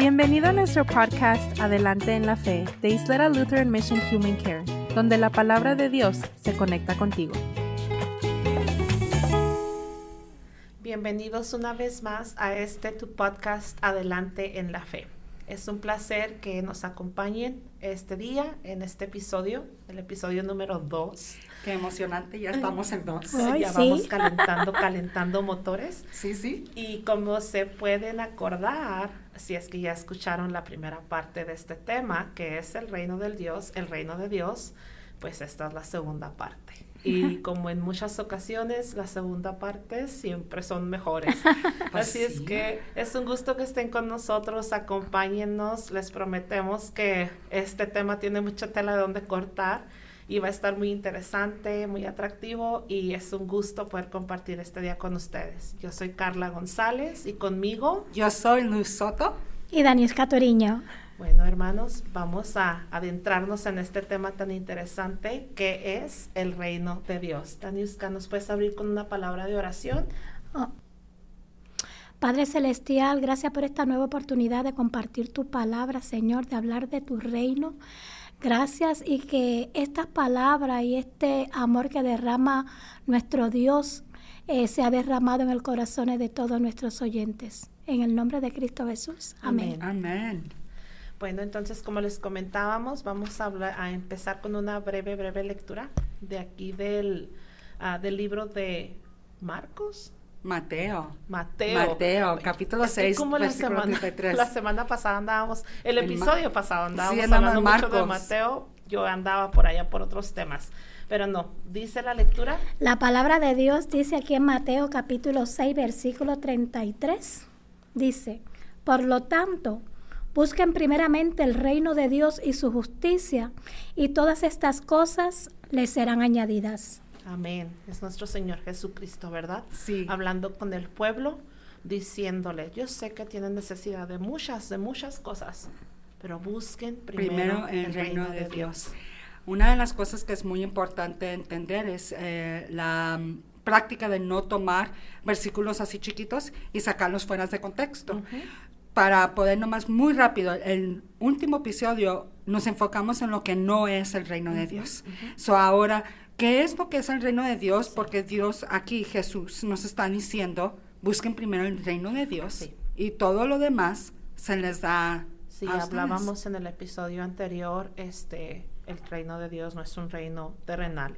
Bienvenido a nuestro podcast Adelante en la Fe de Isleta Lutheran Mission Human Care, donde la palabra de Dios se conecta contigo. Bienvenidos una vez más a tu podcast Adelante en la Fe. Es un placer que nos acompañen este día en este episodio, el episodio número 2. Qué emocionante, ya estamos en 2. Ya vamos calentando motores. Sí. Y como se pueden acordar, si es que ya escucharon la primera parte de este tema, que es el reino de Dios, pues esta es la segunda parte. Y como en muchas ocasiones, la segunda parte siempre son mejores. Así es que es un gusto que estén con nosotros, acompáñennos. Les prometemos que este tema tiene mucha tela de donde cortar y va a estar muy interesante, muy atractivo, y es un gusto poder compartir este día con ustedes. Yo soy Carla González y conmigo... Yo soy Luz Soto. Y Daniuska Toriño. Bueno, hermanos, vamos a adentrarnos en este tema tan interesante que es el reino de Dios. Daniuska, ¿nos puedes abrir con una palabra de oración? Padre Celestial, gracias por esta nueva oportunidad de compartir tu palabra, Señor, de hablar de tu reino. Gracias, y que esta palabra y este amor que derrama nuestro Dios sea derramado en el corazón de todos nuestros oyentes. En el nombre de Cristo Jesús. Amén. Amén. Bueno, entonces, como les comentábamos, vamos a empezar con una breve lectura de aquí del libro de Marcos. Mateo, capítulo 6, versículo 33. La semana pasada andábamos, el episodio pasado andábamos sí, hablando Marcos. mucho de Mateo, yo andaba por allá por otros temas, pero no, dice la lectura. La palabra de Dios dice aquí en Mateo capítulo 6, versículo 33, dice, por lo tanto, busquen primeramente el reino de Dios y su justicia, y todas estas cosas les serán añadidas. Amén. Es nuestro Señor Jesucristo, ¿verdad? Sí. Hablando con el pueblo, diciéndole, yo sé que tienen necesidad de muchas cosas, pero busquen primero el reino de Dios. Una de las cosas que es muy importante entender es la práctica de no tomar versículos así chiquitos y sacarlos fuera de contexto. Uh-huh. Para poder nomás muy rápido, el último episodio nos enfocamos en lo que no es el reino de Dios. Uh-huh. So ahora, ¿qué es lo que es el reino de Dios? Porque Dios aquí, Jesús, nos está diciendo, busquen primero el reino de Dios y todo lo demás se les da. Sí, hablábamos en el episodio anterior, el reino de Dios no es un reino terrenal.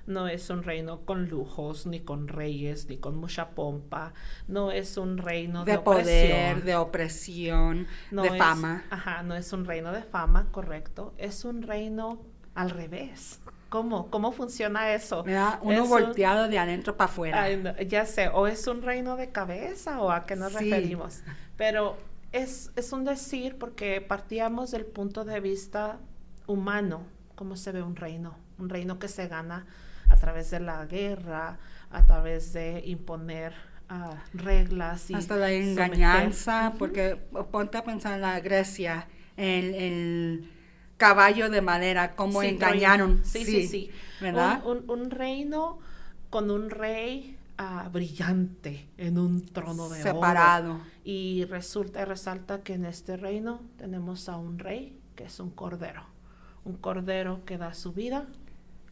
No es un reino con lujos, ni con reyes, ni con mucha pompa. No es un reino de poder, de opresión, de fama. No es un reino de fama, correcto. Es un reino al revés. ¿Cómo funciona eso? Uno volteado de adentro para afuera. No, ya sé, o es un reino de cabeza o a qué nos referimos. Pero es un decir porque partíamos del punto de vista humano, cómo se ve un reino que se gana a través de la guerra, a través de imponer reglas y hasta la engañanza, porque ponte a pensar en la Grecia, el caballo de madera, cómo engañaron. Sí. ¿Verdad? Un reino con un rey brillante en un trono de separado. Oro. Y resalta que en este reino tenemos a un rey que es un cordero que da su vida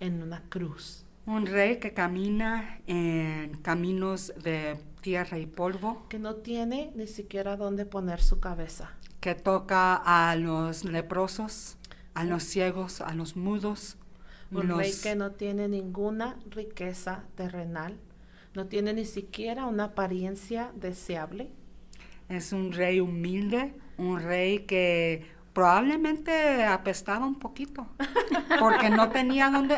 en una cruz. Un rey que camina en caminos de tierra y polvo. Que no tiene ni siquiera dónde poner su cabeza. Que toca a los leprosos, a los ciegos, a los mudos. Un rey que no tiene ninguna riqueza terrenal, no tiene ni siquiera una apariencia deseable. Es un rey humilde, un rey que probablemente apestaba un poquito, porque no tenía dónde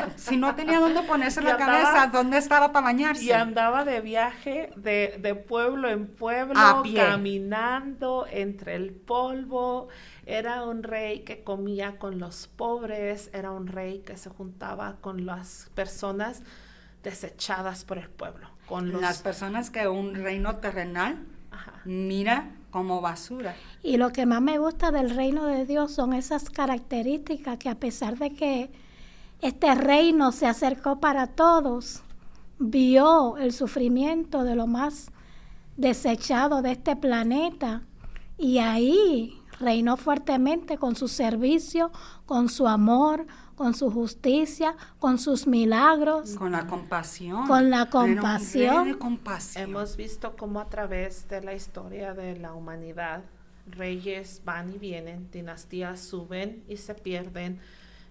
ponerse la cabeza, ¿dónde estaba para bañarse? Y andaba de viaje de pueblo en pueblo, caminando entre el polvo. Era un rey que comía con los pobres, era un rey que se juntaba con las personas desechadas por el pueblo. Las personas que un reino terrenal mira como basura. Y lo que más me gusta del reino de Dios son esas características que, a pesar de que este reino se acercó para todos, vio el sufrimiento de lo más desechado de este planeta y ahí reinó fuertemente con su servicio, con su amor, con su justicia, con sus milagros, Con la compasión. con la Era un compasión. rey de compasión. Hemos visto cómo a través de la historia de la humanidad, reyes van y vienen, dinastías suben y se pierden,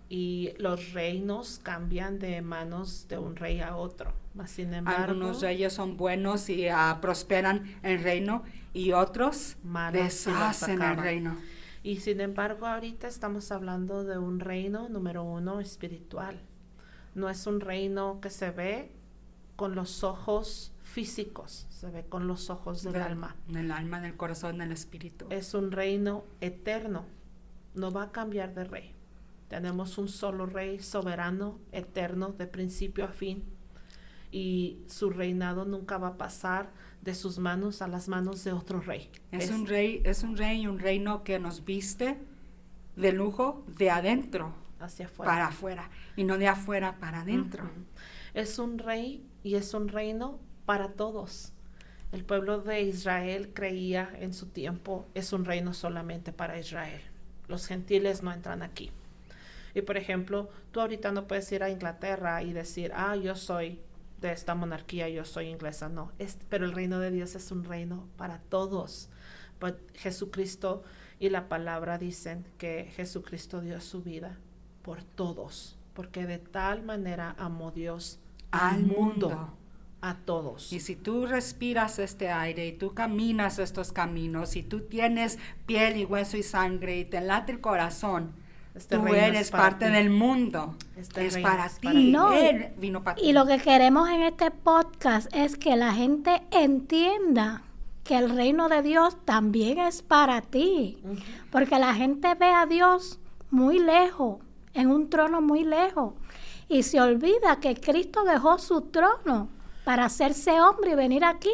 y los reinos cambian de manos de un rey a otro. Mas, sin embargo, Algunos reyes son buenos y prosperan el reino, y otros malos y los deshacen el acaban. reino. Y sin embargo, ahorita estamos hablando de un reino, número uno, espiritual. No es un reino que se ve con los ojos físicos, se ve con los ojos del alma. Del alma, del corazón, del espíritu. Es un reino eterno, no va a cambiar de rey. Tenemos un solo rey soberano, eterno, de principio a fin, y su reinado nunca va a pasar de sus manos a las manos de otro rey. Es un rey y un reino que nos viste de lujo de adentro hacia afuera. para afuera, y no de afuera para adentro. Ujú. Es un rey y es un reino para todos. El pueblo de Israel creía en su tiempo, es un reino solamente para Israel. Los gentiles no entran aquí. Y por ejemplo, tú ahorita no puedes ir a Inglaterra y decir, yo soy de esta monarquía, yo soy inglesa. No, pero el reino de Dios es un reino para todos. But Jesucristo y la palabra dicen que Jesucristo dio su vida por todos, porque de tal manera amó Dios al mundo, a todos. Y si tú respiras este aire y tú caminas estos caminos y tú tienes piel y hueso y sangre y te late el corazón, Este tú reino eres es para parte ti. del mundo. Este es reino para es ti. para ti. No, Él vino para ti. Y lo que queremos en este podcast es que la gente entienda que el reino de Dios también es para ti. Ujú. Porque la gente ve a Dios muy lejos, en un trono muy lejos, y se olvida que Cristo dejó su trono para hacerse hombre y venir aquí,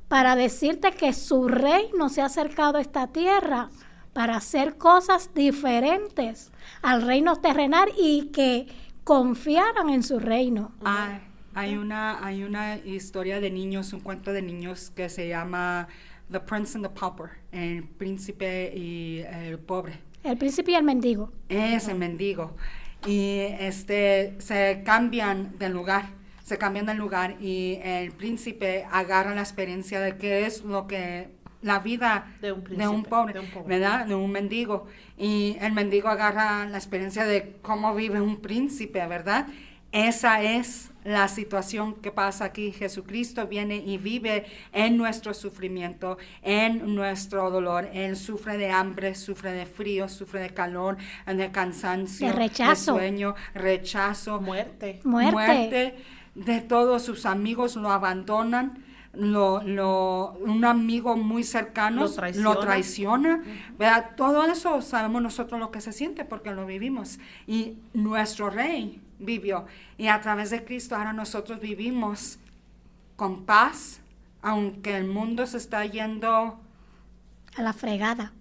para decirte que su reino se ha acercado a esta tierra, para hacer cosas diferentes al reino terrenal y que confiaran en su reino. Hay una historia de niños, un cuento de niños que se llama The Prince and the Pauper, el príncipe y el pobre. El príncipe y el mendigo. Ese mendigo. Y se cambian del lugar. Y el príncipe agarra la experiencia de qué es lo que la vida De un de príncipe, un pobre, de un pobre. ¿verdad? De un mendigo. Y el mendigo agarra la experiencia de cómo vive un príncipe, ¿verdad? Esa es la situación que pasa aquí. Jesucristo viene y vive en nuestro sufrimiento, en nuestro dolor. Él sufre de hambre, sufre de frío, sufre de calor, de cansancio, De rechazo. de sueño, rechazo, Muerte. Muerte. de todos sus amigos lo abandonan. Un amigo muy cercano lo traiciona. ¿Verdad? Todo eso sabemos nosotros lo que se siente porque lo vivimos. Y nuestro rey vivió. Y a través de Cristo ahora nosotros vivimos con paz, aunque el mundo se está yendo. A la fregada.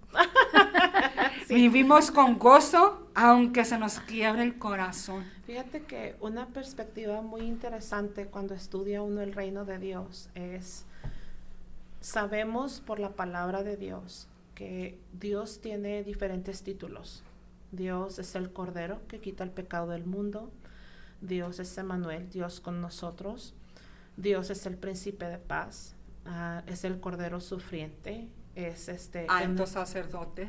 Sí. Vivimos con gozo, aunque se nos quiebre el corazón. Fíjate que una perspectiva muy interesante cuando estudia uno el reino de Dios es, sabemos por la palabra de Dios que Dios tiene diferentes títulos. Dios es el Cordero que quita el pecado del mundo. Dios es Emmanuel, Dios con nosotros. Dios es el Príncipe de Paz. Es el Cordero sufriente. Es Alto sacerdote.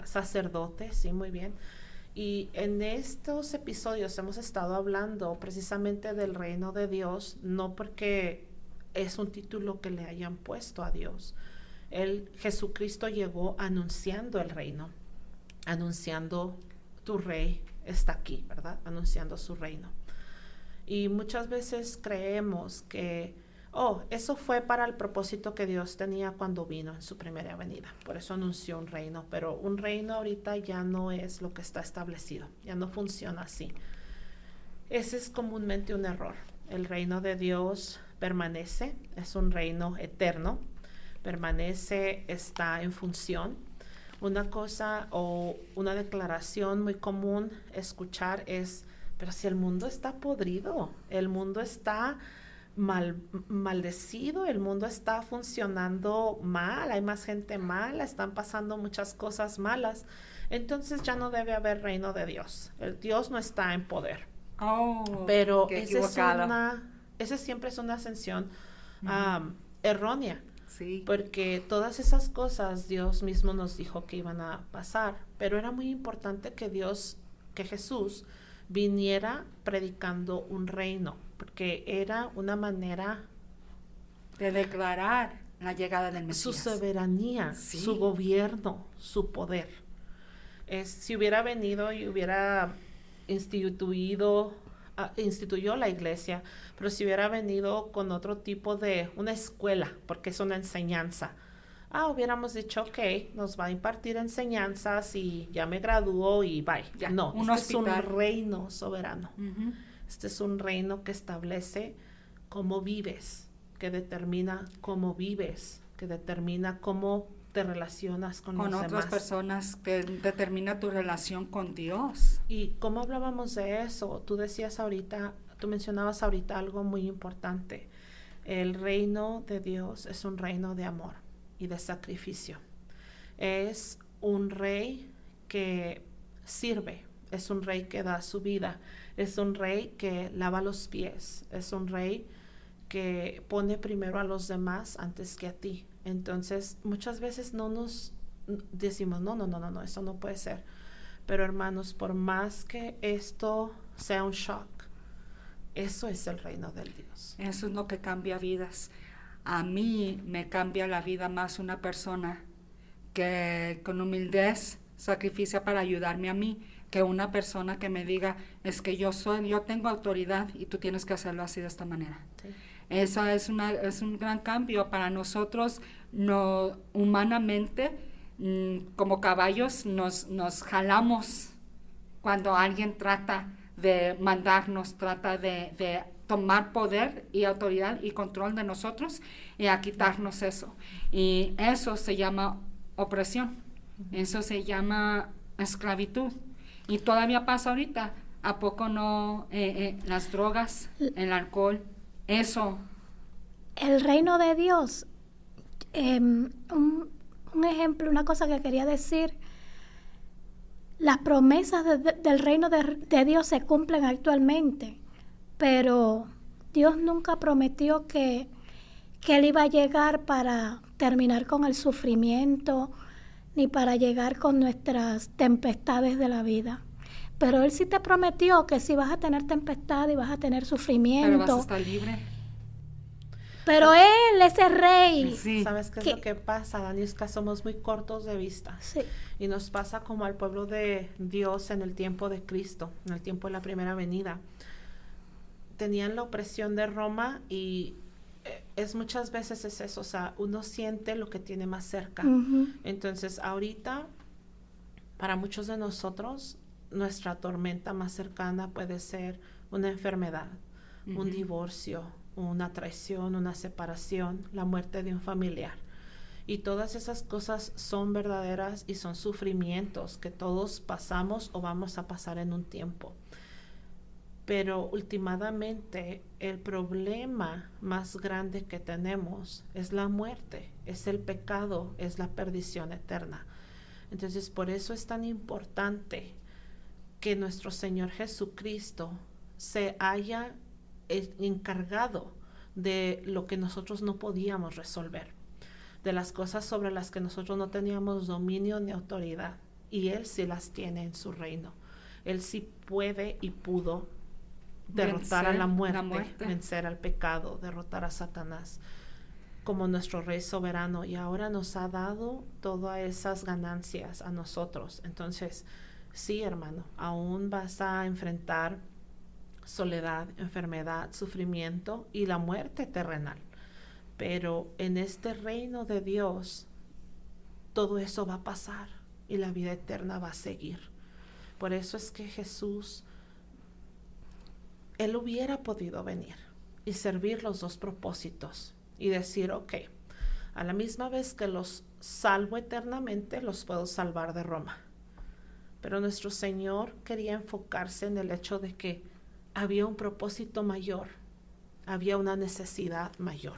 Sacerdote, sí, muy bien. Y en estos episodios hemos estado hablando precisamente del reino de Dios, no porque es un título que le hayan puesto a Dios. Jesucristo llegó anunciando el reino, anunciando tu rey está aquí, ¿verdad? Anunciando su reino. Y muchas veces creemos que eso fue para el propósito que Dios tenía cuando vino en su primera venida. Por eso anunció un reino. Pero un reino ahorita ya no es lo que está establecido. Ya no funciona así. Ese es comúnmente un error. El reino de Dios permanece. Es un reino eterno. Permanece, está en función. Una cosa o una declaración muy común escuchar es, pero si el mundo está podrido, el mundo está maldecido, el mundo está funcionando mal, hay más gente mala, están pasando muchas cosas malas, entonces ya no debe haber reino de Dios. El Dios no está en poder. Pero esa siempre es una ascensión errónea. Sí. Porque todas esas cosas Dios mismo nos dijo que iban a pasar, pero era muy importante que Jesús viniera predicando un reino, porque era una manera de declarar la llegada del Mesías. Su soberanía, sí. Su gobierno, su poder. Si hubiera venido y hubiera instituyó la iglesia, pero si hubiera venido con otro tipo de una escuela, porque es una enseñanza, hubiéramos dicho, ok, nos va a impartir enseñanzas y ya me gradúo y bye. Ya, no, este es un reino soberano. Uh-huh. Este es un reino que establece cómo vives, que determina cómo vives, que determina cómo te relacionas con los demás. Con otras personas, que determina tu relación con Dios. Y cómo hablábamos de eso, tú mencionabas ahorita algo muy importante. El reino de Dios es un reino de amor y de sacrificio. Es un rey que sirve, es un rey que da su vida, es un rey que lava los pies, es un rey que pone primero a los demás antes que a ti. Entonces, muchas veces no nos decimos, no, eso no puede ser. Pero hermanos, por más que esto sea un shock, eso es el reino del Dios. Eso es lo que cambia vidas. A mí me cambia la vida más una persona que con humildad sacrificia para ayudarme a mí, que una persona que me diga, es que yo tengo autoridad y tú tienes que hacerlo así de esta manera. Sí. Eso es un gran cambio para nosotros. No, humanamente, como caballos, nos jalamos cuando alguien trata de mandarnos, trata de tomar poder y autoridad y control de nosotros y a quitarnos eso. Y eso se llama opresión, eso se llama esclavitud. Y todavía pasa ahorita. ¿A poco no? Las drogas, el alcohol, eso. El reino de Dios, un ejemplo, una cosa que quería decir, las promesas del reino de Dios se cumplen actualmente, pero Dios nunca prometió que Él iba a llegar para terminar con el sufrimiento, ni para llegar con nuestras tempestades de la vida. Pero Él sí te prometió que sí vas a tener tempestad y vas a tener sufrimiento. Pero vas a estar libre. Pero Él es el rey. Sí. ¿Sabes qué es lo que pasa, Daniska? Somos muy cortos de vista. Sí. Y nos pasa como al pueblo de Dios en el tiempo de Cristo, en el tiempo de la primera venida. Tenían la opresión de Roma y muchas veces es eso, o sea, uno siente lo que tiene más cerca. Uh-huh. Entonces, ahorita, para muchos de nosotros, nuestra tormenta más cercana puede ser una enfermedad, uh-huh. un divorcio, una traición, una separación, la muerte de un familiar. Y todas esas cosas son verdaderas y son sufrimientos que todos pasamos o vamos a pasar en un tiempo. Pero últimamente el problema más grande que tenemos es la muerte, es el pecado, es la perdición eterna. Entonces, por eso es tan importante que nuestro Señor Jesucristo se haya encargado de lo que nosotros no podíamos resolver, de las cosas sobre las que nosotros no teníamos dominio ni autoridad, y Él sí las tiene en su reino. Él sí puede y pudo derrotar a la muerte, vencer al pecado, derrotar a Satanás como nuestro Rey soberano, y ahora nos ha dado todas esas ganancias a nosotros. Entonces, sí, hermano, aún vas a enfrentar soledad, enfermedad, sufrimiento y la muerte terrenal, pero en este reino de Dios todo eso va a pasar y la vida eterna va a seguir. Por eso es que Jesús, Él hubiera podido venir y servir los dos propósitos y decir, ok, a la misma vez que los salvo eternamente, los puedo salvar de Roma. Pero nuestro Señor quería enfocarse en el hecho de que había un propósito mayor, había una necesidad mayor.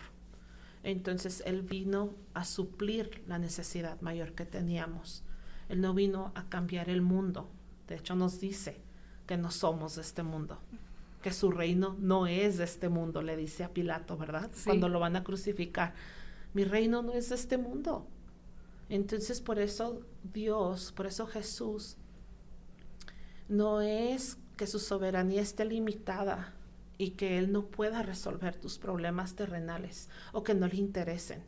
Entonces Él vino a suplir la necesidad mayor que teníamos. Él no vino a cambiar el mundo. De hecho, nos dice que no somos de este mundo, que su reino no es de este mundo, le dice a Pilato, ¿verdad? Sí. Cuando lo van a crucificar. Mi reino no es de este mundo. Entonces, por eso Dios, por eso Jesús, no es que su soberanía esté limitada y que Él no pueda resolver tus problemas terrenales o que no le interesen.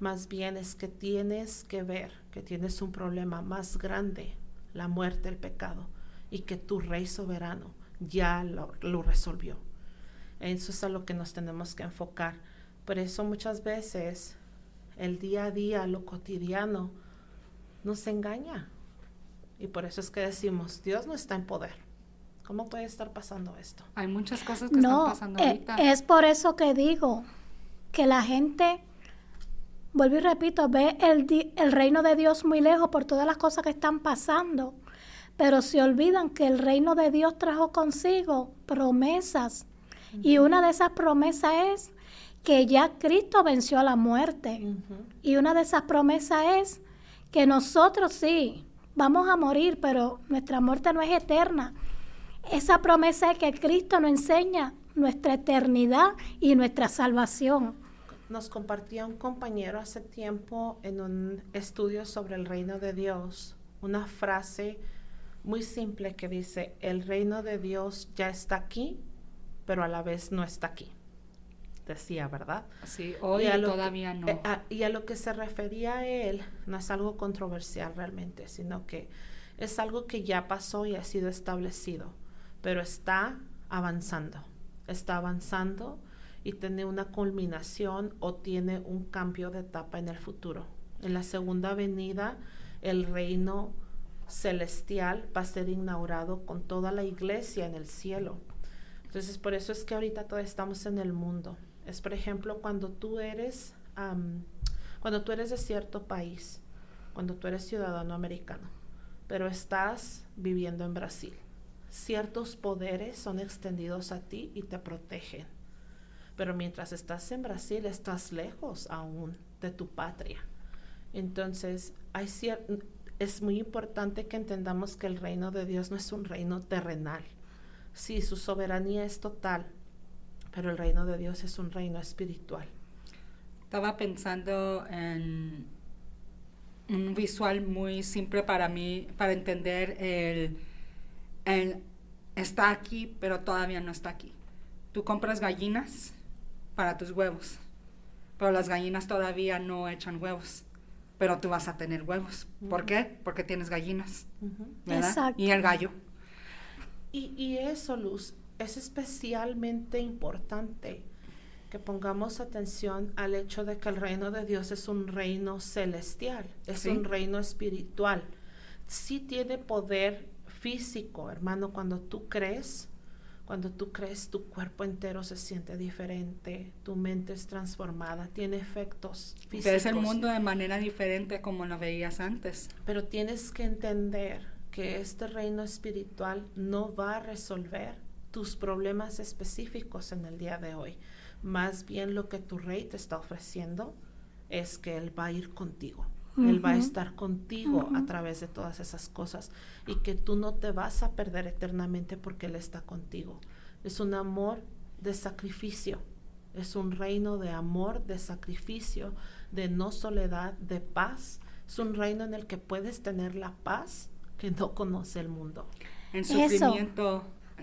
Más bien es que tienes que ver que tienes un problema más grande, la muerte, el pecado, y que tu Rey soberano ya lo resolvió. Eso es a lo que nos tenemos que enfocar. Por eso muchas veces el día a día, lo cotidiano, nos engaña. Y por eso es que decimos, Dios no está en poder. ¿Cómo puede estar pasando esto? Hay muchas cosas que están pasando ahorita. Es por eso que digo que la gente, vuelvo y repito, ve el reino de Dios muy lejos por todas las cosas que están pasando, pero se olvidan que el reino de Dios trajo consigo promesas. Uh-huh. Y una de esas promesas es que ya Cristo venció a la muerte. Uh-huh. Y una de esas promesas es que nosotros sí vamos a morir, pero nuestra muerte no es eterna. Esa promesa es que Cristo nos enseña nuestra eternidad y nuestra salvación. Nos compartía un compañero hace tiempo en un estudio sobre el reino de Dios una frase muy simple que dice: el reino de Dios ya está aquí, pero a la vez no está aquí. Decía, ¿verdad? Sí, hoy todavía no. Y a lo que se refería a él no es algo controversial realmente, sino que es algo que ya pasó y ha sido establecido, pero está avanzando y tiene una culminación o tiene un cambio de etapa en el futuro. En la segunda venida, el reino celestial va a ser inaugurado con toda la iglesia en el cielo. Entonces, por eso es que ahorita todavía estamos en el mundo. Es, por ejemplo, cuando tú eres de cierto país, cuando tú eres ciudadano americano, pero estás viviendo en Brasil, ciertos poderes son extendidos a ti y te protegen. Pero mientras estás en Brasil, estás lejos aún de tu patria. Entonces, es muy importante que entendamos que el reino de Dios no es un reino terrenal. Sí, su soberanía es total, pero el reino de Dios es un reino espiritual. Estaba pensando en un visual muy simple para mí, para entender el está aquí, pero todavía no está aquí. Tú compras gallinas para tus huevos, pero las gallinas todavía no echan huevos, pero tú vas a tener huevos. Uh-huh. ¿Por qué? Porque tienes gallinas, ¿verdad? Exacto. Y el gallo. Y eso, Luz, es especialmente importante que pongamos atención al hecho de que el reino de Dios es un reino celestial, es un reino espiritual. Sí tiene poder físico, hermano. Cuando tú crees, tu cuerpo entero se siente diferente, tu mente es transformada, tiene efectos físicos. Ves el mundo de manera diferente como lo veías antes. Pero tienes que entender que este reino espiritual no va a resolver tus problemas específicos en el día de hoy. Más bien lo que tu Rey te está ofreciendo es que Él va a ir contigo. Uh-huh. Él va a estar contigo a través de todas esas cosas y que tú no te vas a perder eternamente porque Él está contigo. Es un amor de sacrificio. Es un reino de amor, de sacrificio, de no soledad, de paz. Es un reino en el que puedes tener la paz que no conoce el mundo. En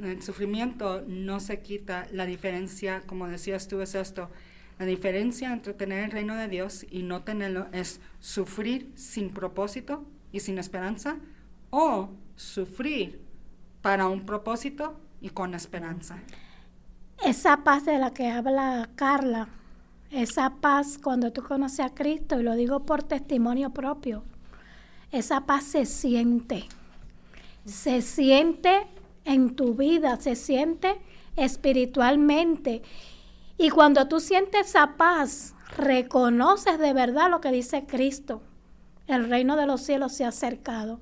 el sufrimiento no se quita la diferencia, como decías tú, es esto. La diferencia entre tener el reino de Dios y no tenerlo es sufrir sin propósito y sin esperanza, o sufrir para un propósito y con esperanza. Esa paz de la que habla Carla, esa paz cuando tú conoces a Cristo, y lo digo por testimonio propio, esa paz se siente en tu vida, se siente espiritualmente. Y cuando tú sientes esa paz, reconoces de verdad lo que dice Cristo. El reino de los cielos se ha acercado.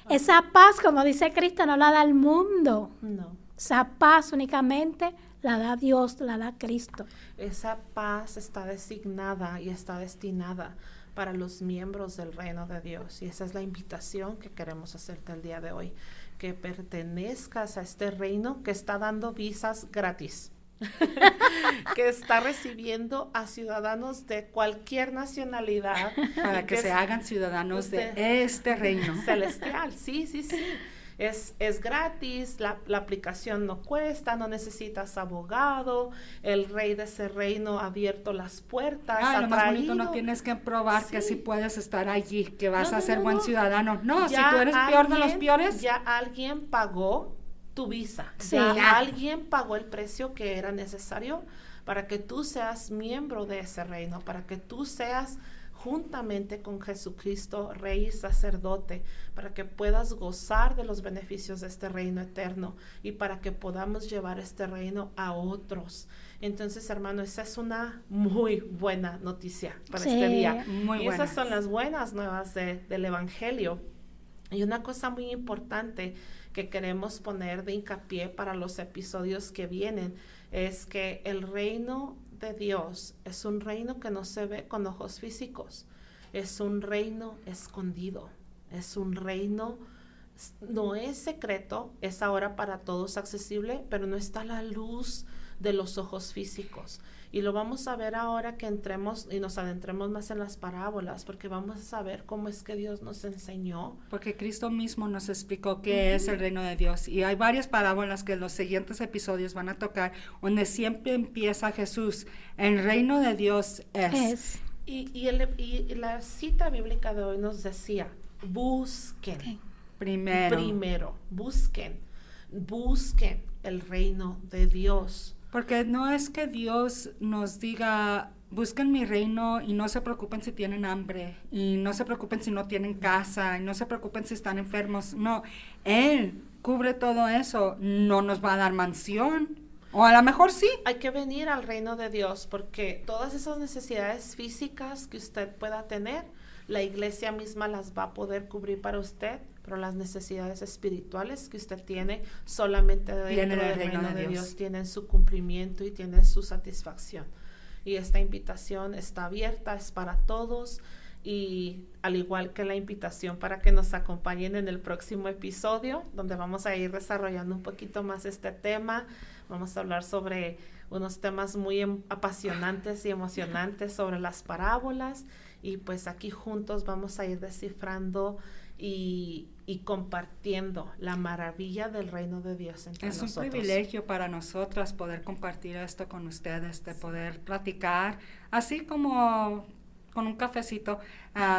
Esa paz, como dice Cristo, no la da el mundo. No. Esa paz únicamente la da Dios, la da Cristo. Esa paz está designada y está destinada para los miembros del reino de Dios. Y esa es la invitación que queremos hacerte el día de hoy, que pertenezcas a este reino que está dando visas gratis, que está recibiendo a ciudadanos de cualquier nacionalidad. Para que se hagan ciudadanos de este reino celestial. Sí. Es gratis, la aplicación no cuesta, no necesitas abogado, el rey de ese reino ha abierto las puertas, lo más bonito, no tienes que probar que sí puedes estar allí, que vas a ser buen ciudadano. No, si tú eres peor de los peores. Ya alguien pagó tu visa, Sí. ya alguien pagó el precio que era necesario para que tú seas miembro de ese reino, para que tú seas juntamente con Jesucristo, Rey y sacerdote, para que puedas gozar de los beneficios de este reino eterno y para que podamos llevar este reino a otros. Entonces, hermano, esa es una muy buena noticia para este día. Muy y buena. esas son las buenas nuevas del Evangelio. Y una cosa muy importante que queremos poner de hincapié para los episodios que vienen es que el reino de Dios es un reino que no se ve con ojos físicos, es un reino escondido, es un reino, no es secreto, es ahora para todos accesible, pero no está a la luz de los ojos físicos. Y lo vamos a ver ahora que entremos y nos adentremos más en las parábolas, porque vamos a saber cómo es que Dios nos enseñó. Porque Cristo mismo nos explicó qué es el reino de Dios. Y hay varias parábolas que en los siguientes episodios van a tocar, donde siempre empieza Jesús. El reino de Dios es. Y la cita bíblica de hoy nos decía, busquen. Primero, busquen el reino de Dios. Porque no es que Dios nos diga, busquen mi reino y no se preocupen si tienen hambre, y no se preocupen si no tienen casa, y no se preocupen si están enfermos. No, Él cubre todo eso, no nos va a dar mansión, o a lo mejor sí. Hay que venir al reino de Dios porque todas esas necesidades físicas que usted pueda tener, la iglesia misma las va a poder cubrir para usted, pero las necesidades espirituales que usted tiene solamente dentro del reino de Dios tienen su cumplimiento y tienen su satisfacción. Y esta invitación está abierta, es para todos, y al igual que la invitación para que nos acompañen en el próximo episodio, donde vamos a ir desarrollando un poquito más este tema. Vamos a hablar sobre unos temas muy apasionantes y emocionantes sobre las parábolas, y pues aquí juntos vamos a ir descifrando y compartiendo la maravilla del reino de Dios entre nosotros. Es un privilegio para nosotras poder compartir esto con ustedes, de poder platicar, así como con un cafecito,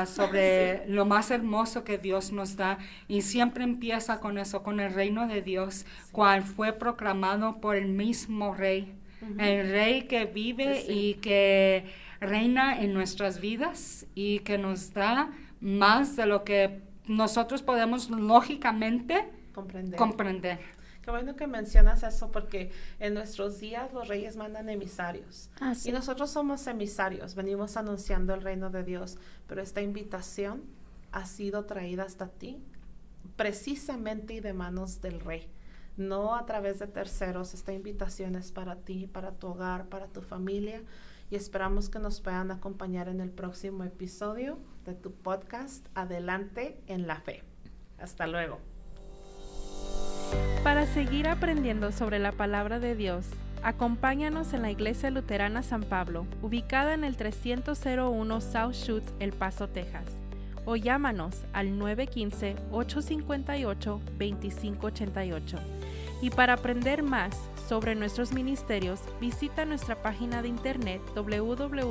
sobre lo más hermoso que Dios nos da, y siempre empieza con eso, con el reino de Dios, cual fue proclamado por el mismo Rey, el Rey que vive y que reina en nuestras vidas y que nos da más de lo que nosotros podemos lógicamente comprender. Qué bueno que mencionas eso, porque en nuestros días los reyes mandan emisarios. Sí. Y nosotros somos emisarios, venimos anunciando el reino de Dios, pero esta invitación ha sido traída hasta ti precisamente y de manos del rey, no a través de terceros. Esta invitación es para ti, para tu hogar, para tu familia, y esperamos que nos puedan acompañar en el próximo episodio de tu podcast Adelante en la Fe. Hasta luego. Para seguir aprendiendo sobre la palabra de Dios, acompáñanos en la Iglesia Luterana San Pablo, ubicada en el 301 South Schutz, El Paso, Texas, o llámanos al 915-858-2588. Y para aprender más sobre nuestros ministerios, visita nuestra página de internet www.ylm.org.